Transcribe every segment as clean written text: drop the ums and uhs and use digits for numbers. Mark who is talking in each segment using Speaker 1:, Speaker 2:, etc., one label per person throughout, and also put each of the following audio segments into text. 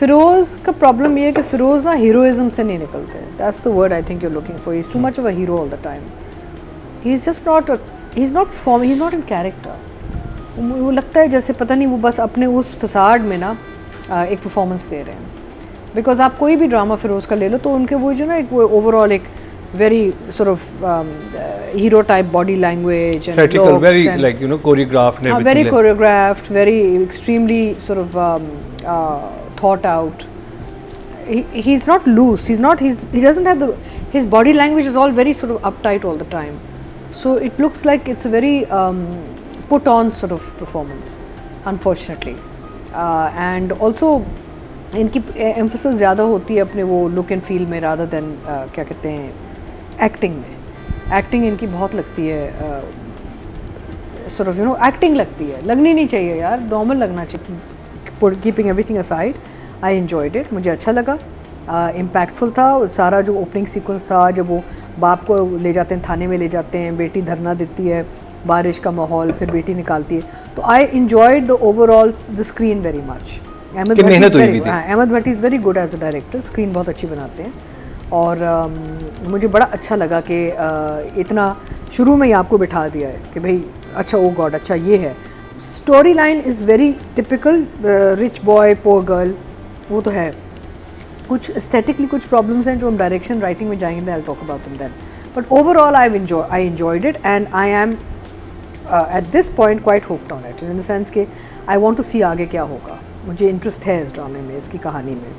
Speaker 1: फिरोज़ का प्रॉब्लम ये है कि फिरोज़ ना हीरोइज्म से नहीं निकलते. That's the word I think you are looking for. He is too much of a hero all the time. He is just not he is not in character. वो लगता है जैसे पता नहीं वो बस अपने उस फसाड में ना एक परफॉर्मेंस दे रहे हैं. बिकॉज आप कोई भी ड्रामा फिरोज़ का ले लो तो उनके वो जो ना एक ओवरऑल एक very sort of hero type body language and
Speaker 2: theatrical, very and like choreographed and everything.
Speaker 1: Very choreographed, very extremely sort of thought out. He's not loose. He doesn't have his body language is all very sort of uptight all the time. So it looks like it's a very put on sort of performance, unfortunately. And also इनकी emphasis ज़्यादा होती है अपने वो look and feel में rather than क्या कहते हैं एक्टिंग में. एक्टिंग इनकी बहुत लगती है sort of एक्टिंग लगती है. लगनी नहीं चाहिए यार, नॉर्मल लगना चाहिए. Keeping everything aside I enjoyed it. मुझे अच्छा लगा. इम्पैक्टफुल था सारा जो ओपनिंग सीक्वेंस था जब वो बाप को ले जाते हैं, थाने में ले जाते हैं, बेटी धरना देती है, बारिश का माहौल, फिर बेटी निकालती है. तो I enjoyed the overall the screen very much. Ahmed Bhatti is very good as a director. Screen बहुत अच्छी बनाते हैं. और मुझे बड़ा अच्छा लगा कि इतना शुरू में ही आपको बिठा दिया है कि भाई अच्छा ओ गॉड अच्छा ये है. Story line is very typical rich boy poor girl. वो तो है. कुछ एस्थेटिकली कुछ प्रॉब्लम्स हैं जो हम डायरेक्शन राइटिंग में जाएंगे. I talk about them then. But overall I enjoyed it and I am at this point quite hoped on it in the sense कि आई वांट टू सी आगे क्या होगा. मुझे इंटरेस्ट है इस ड्रामे में, इसकी कहानी में.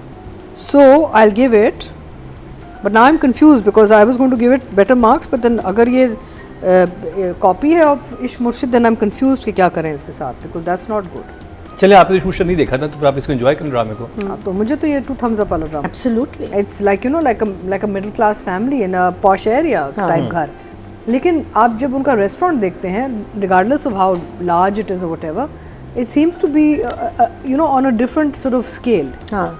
Speaker 1: So I will give it. But now I'm confused because I was going to give it better marks, but then अगर ये कॉपी है of इश्क मुर्शिद then I'm confused कि क्या करें इसके साथ because that's not good.
Speaker 2: चलिए आपने इश्क मुर्शिद नहीं देखा था तो फिर आप इसको एंजॉय करें ड्रामे को.
Speaker 1: तो मुझे तो ये 2 thumbs up वाला drama.
Speaker 3: Absolutely.
Speaker 1: It's like like a middle class family in a posh area type घर. लेकिन आप जब उनका रेस्टोरेंट देखते हैं regardless of how large it is or whatever, it seems to be on a different sort of scale.
Speaker 3: हाँ.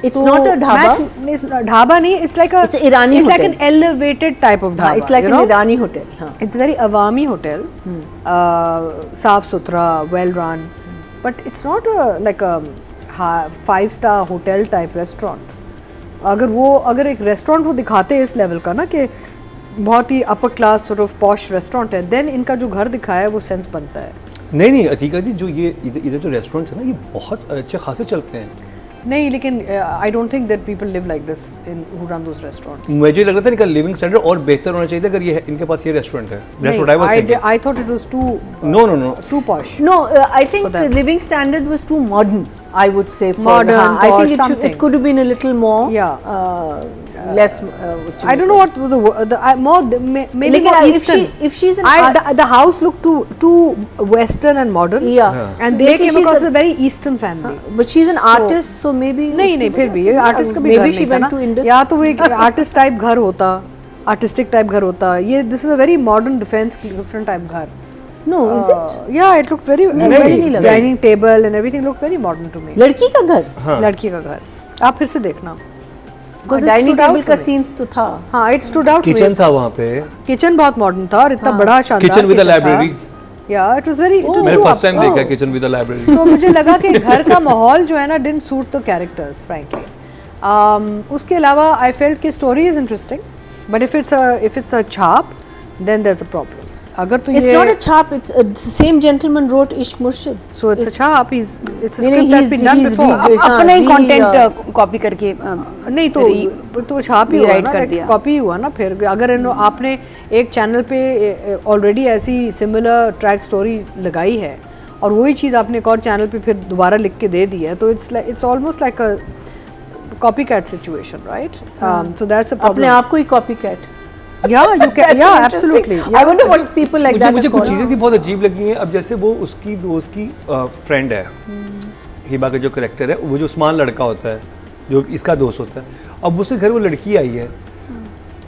Speaker 3: It's not a dhaba.
Speaker 1: It's dhaba नहीं. It's like a.
Speaker 3: It's Irani
Speaker 1: It's
Speaker 3: hotel.
Speaker 1: like an elevated type of dhaba.
Speaker 3: It's like an Irani hotel.
Speaker 1: It's very awami hotel. साफ सुथरा, well run. But it's not like a 5-star hotel type restaurant. अगर एक restaurant वो दिखाते हैं इस level का ना कि बहुत ही upper class sort of posh restaurant है, then इनका जो घर दिखाया है वो sense बनता है.
Speaker 2: नहीं अतीका जी जो ये इधर जो रेस्टोरेंट्स है ना ये बहुत अच्छे खासे चलते हैं.
Speaker 1: नहीं लेकिन I don't think that people live like this in who run those restaurants.
Speaker 2: मुझे लग रहा था इनका लिविंग स्टैंडर्ड और बेहतर होना चाहिए था अगर ये इनके पास ये रेस्टोरेंट है. That's what I was saying.
Speaker 1: I thought it was too
Speaker 2: no
Speaker 1: too posh.
Speaker 3: No, I think the living standard was too modern. I would say for
Speaker 1: modern.
Speaker 3: I think it could have been a little more.
Speaker 1: Yeah.
Speaker 3: Less.
Speaker 1: I don't know what the more maybe more Eastern.
Speaker 3: If she's an
Speaker 1: the house looked too Western and modern.
Speaker 3: Yeah.
Speaker 1: And they came across a very Eastern family.
Speaker 3: But she's an artist, so maybe.
Speaker 1: नहीं फिर भी ये artist का भी
Speaker 3: maybe she went to Indus.
Speaker 1: या तो वो एक आर्टिस्ट टाइप घर होता, आर्टिस्टिक टाइप घर होता. ये this is a very modern different type घर.
Speaker 3: No, is it?
Speaker 1: Yeah, it looked very. Dining table and everything looked very modern to me.
Speaker 3: लड़की का घर.
Speaker 1: लड़की का घर. आप फिर से देखना.
Speaker 3: डाइनिंग टेबल का सीन तो था.
Speaker 1: हाँ, it stood out.
Speaker 2: किचन था वहाँ पे.
Speaker 1: किचन बहुत मॉडर्न था और इतना बड़ा शानदार.
Speaker 2: Kitchen with a library.
Speaker 1: Yeah, it was very.
Speaker 2: मैंने फर्स्ट टाइम देखा kitchen with a library.
Speaker 1: So मुझे लगा कि घर का माहौल जो है ना didn't suit the characters frankly. उसके अलावा I felt कि story is interesting, but if it's a chap, then there's a problem. अगर तो
Speaker 3: It's not a chap. It's the same gentleman wrote Ishq Murshid.
Speaker 1: So it's a chap. It's a script that's been done before.
Speaker 4: अपना ही content copy करके
Speaker 1: नहीं तो छाप ही हुआ ना, copy हुआ ना. फिर अगर आपने एक चैनल पे ऑलरेडी ऐसी सिमिलर ट्रैक स्टोरी लगाई है और वही चीज़ आपने एक और चैनल पे फिर दोबारा लिख के दे दी है तो it's almost like a copycat situation, right? So that's a problem.
Speaker 3: अपने आप को ही copycat.
Speaker 1: Yeah, you can. Yeah, absolutely.
Speaker 3: I wonder what people like that.
Speaker 2: मुझे कुछ चीज़ें थी बहुत अजीब लगी हैं. अब जैसे वो उसकी दोस्त की फ्रेंड है, हिबा का जो करेक्टर है, वो जो उस्मान लड़का होता है, जो इसका दोस्त होता है. अब उसके घर वो लड़की आई है.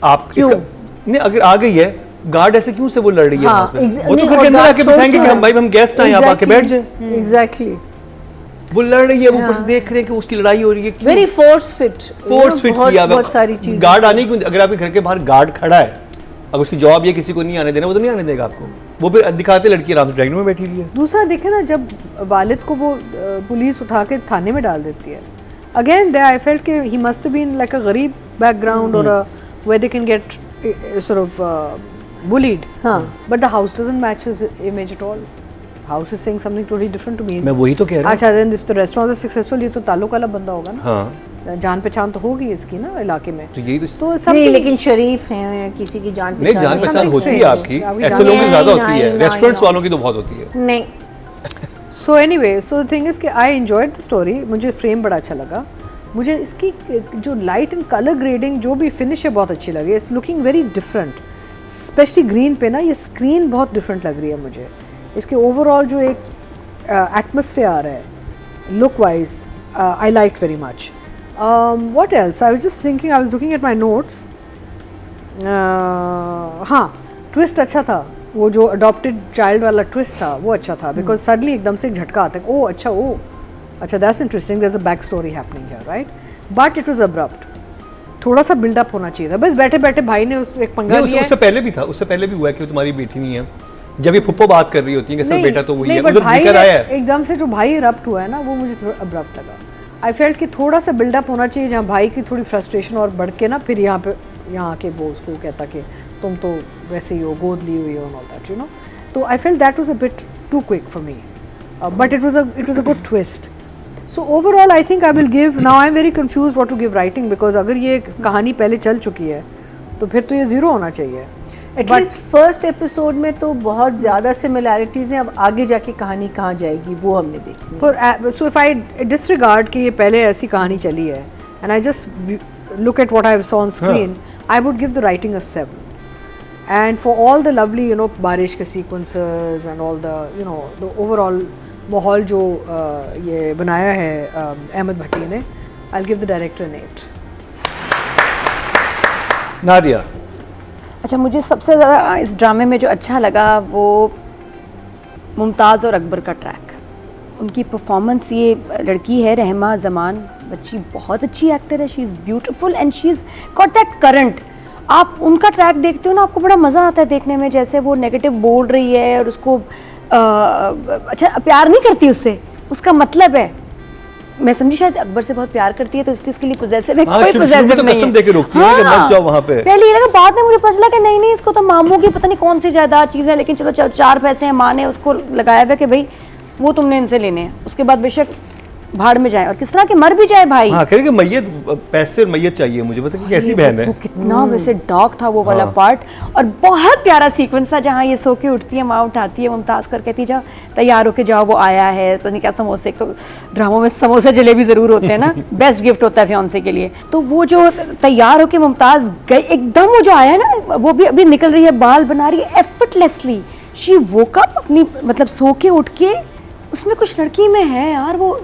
Speaker 2: आप नहीं अगर आ गई है गार्ड ऐसे क्यों से वो लड़ रही है? वो तो घर के अंदर आके बैठेंगे कि हम गेस्ट हैं, आप आके बैठ जाए.
Speaker 3: Exactly.
Speaker 2: वो लड़ रही है, वो ऊपर से देख रहे हैं कि उसकी लड़ाई हो रही है.
Speaker 3: वेरी फोर्स फिट
Speaker 2: किया.
Speaker 3: बहुत सारी चीजें.
Speaker 2: गार्ड आने की, अगर आपके घर के बाहर गार्ड खड़ा है, अब उसकी जॉब ये किसी को नहीं आने देना, वो तो नहीं आने देगा आपको. वो फिर दिखाते लड़की आराम से ड्राइंग रूम में बैठी हुई है.
Speaker 1: दूसरा देखे ना, जब वालिद को वो पुलिस उठा के थाने में डाल देती है, again there I felt कि he must have been like a गरीब background or a where they can get sort of bullied.
Speaker 3: हाँ.
Speaker 1: But the house doesn't match his image at all. House is saying something totally different to me.
Speaker 2: मैं वही तो कह रहा हूँ।
Speaker 1: अच्छा, then if the restaurants are successful, ये तो ताल्लुक वाला बंदा होगा ना।
Speaker 2: हाँ।
Speaker 1: जान पहचान तो होगी इसकी ना इलाके में।
Speaker 2: तो यही तो
Speaker 3: नहीं,
Speaker 1: something-
Speaker 3: लेकिन शरीफ हैं, किसी की जान
Speaker 2: नहीं, जान पहचान होती है आपकी, ऐसे लोगों की ज़्यादा होती है, रेस्टोरेंट्स वालों की तो बहुत होती है।
Speaker 3: नहीं.
Speaker 1: So anyway, so the thing is कि I enjoyed the story, मुझे फ्रेम बड़ा अच्छा लगा, मुझे इसकी जो लाइट एंड कलर ग्रेडिंग जो भी फिनिश है बहुत अच्छी लगी. It's looking very different, specially green पे ना ये स्क्रीन बहुत डिफरेंट लग रही है मुझे. इसके ओवरऑल जो एक एटमोसफियर है look wise I like very much. What else, I was just thinking, I was looking at my notes. हाँ, ट्विस्ट अच्छा था, वो जो अडॉप्टेड चाइल्ड वाला ट्विस्ट था वो अच्छा था, बिकॉज सडनली एकदम से एक झटका आता है. ओ अच्छा that's interesting, there is a back story happening here, right? But it was abrupt. थोड़ा सा बिल्डअप होना चाहिए था. बस बैठे बैठे भाई ने उस एक पंगा लिया.
Speaker 2: उससे पहले भी था, उससे पहले भी हुआ कि वो तुम्हारी बेटी नहीं है. जब ये फुप्पो बात कर रही होती है कि सर बेटा तो वही है, उधर दिखकर आया है.
Speaker 1: एकदम से जो भाई इरप्ट हुआ है ना, वो मुझे थोड़ा अब्रप्ट लगा. आई फेल्ट कि थोड़ा सा बिल्डअप होना चाहिए, जहाँ भाई की थोड़ी फ्रस्ट्रेशन और बढ़ के ना फिर यहाँ के वो उसको कहता कि तुम तो वैसे ही हो, गोद ली हुई हो, ऑल दैट, यू नो. तो I felt that was a bit too quick for me, but it was a good twist. So overall, I think I will give. Now I'm very confused what to give writing, because अगर ये कहानी पहले चल चुकी है तो फिर तो ये 0 होना चाहिए.
Speaker 3: एटलीस्ट फर्स्ट एपिसोड में तो बहुत ज़्यादा सिमिलैरिटीज़ हैं. अब आगे जाके कहानी कहाँ जाएगी वो हमने देखी.
Speaker 1: So if I disregard कि ये पहले ऐसी कहानी चली है and I just look at what I saw on screen, I would give the writing a 7. And for all the lovely, you know, बारिश के sequences and all the, you know, the overall माहौल जो ये बनाया है अहमद भट्टी ने, I'll give the director an 8.
Speaker 2: Nadia.
Speaker 4: अच्छा, मुझे सबसे ज़्यादा इस ड्रामे में जो अच्छा लगा वो मुमताज़ और अकबर का ट्रैक. उनकी परफॉर्मेंस, ये लड़की है रहमा जमान, बच्ची बहुत अच्छी एक्टर है. She is beautiful and she is got that current. आप उनका ट्रैक देखते हो ना, आपको बड़ा मज़ा आता है देखने में. जैसे वो नेगेटिव बोल रही है और उसको अच्छा प्यार नहीं करती उससे, उसका मतलब है, मैं समझी शायद अकबर से बहुत प्यार करती है तो इसलिए इसके लिए पोजेसिव है. कोई पोजेसिव
Speaker 2: तो
Speaker 4: नहीं
Speaker 2: कसम देके रोकती है कि मत जाओ वहाँ पे.
Speaker 4: पहले ये लगा, बाद में मुझे पता चला कि नहीं इसको तो मामू की पता नहीं कौन सी जायदाद चीज़ है, लेकिन चलो 4 पैसे हैं, माँ ने उसको लगाया हुआ कि भाई वो तुमने इनसे लेने हैं. उसके बाद बेशक भाड़ में जाए और किस तरह के मर भी जाए भाई.
Speaker 2: हाँ, कह रहे कि मैयत, पैसे और मैयत चाहिए मुझे. पता कि कैसी बहन है.
Speaker 4: वो कितना वैसे डार्क था वो वाला पार्ट. और बहुत प्यारा सीक्वेंस था जहाँ ये सो के उठती है, माँ उठाती है, मुमताज़ कर कहती जाओ तैयार होके जाओ, वो आया है पता नहीं क्या समोसे. एक तो ड्रामों में समोसे जलेबी ज़रूर होते हैं ना, बेस्ट गिफ्ट होता है फियांसे के लिए. तो वो जो तैयार होके मुमताज़ गई एकदम, वो जो आया ना, वो भी अभी निकल रही है, बाल बना रही है एफर्टलेसली. शी वोक अप अपनी, मतलब सो के उठ के, उसमें कुछ लड़की में है यार, वो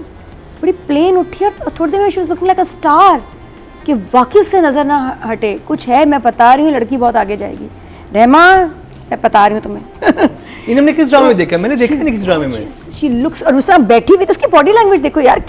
Speaker 4: बड़ी प्लेन उठी और थोड़ी देर में she was looking like a star, कि वाकई उससे नज़र ना हटे. कुछ है, मैं बता रही हूँ, लड़की बहुत आगे जाएगी. रहमा, मैं बता रही हूँ तुम्हें.
Speaker 2: इन्होंने किस ड्रामे में देखा? मैंने देखा नहीं किस ड्रामे में.
Speaker 4: शी लुक्स, और उस बैठी हुई तो उसकी बॉडी लैंग्वेज देखो यार,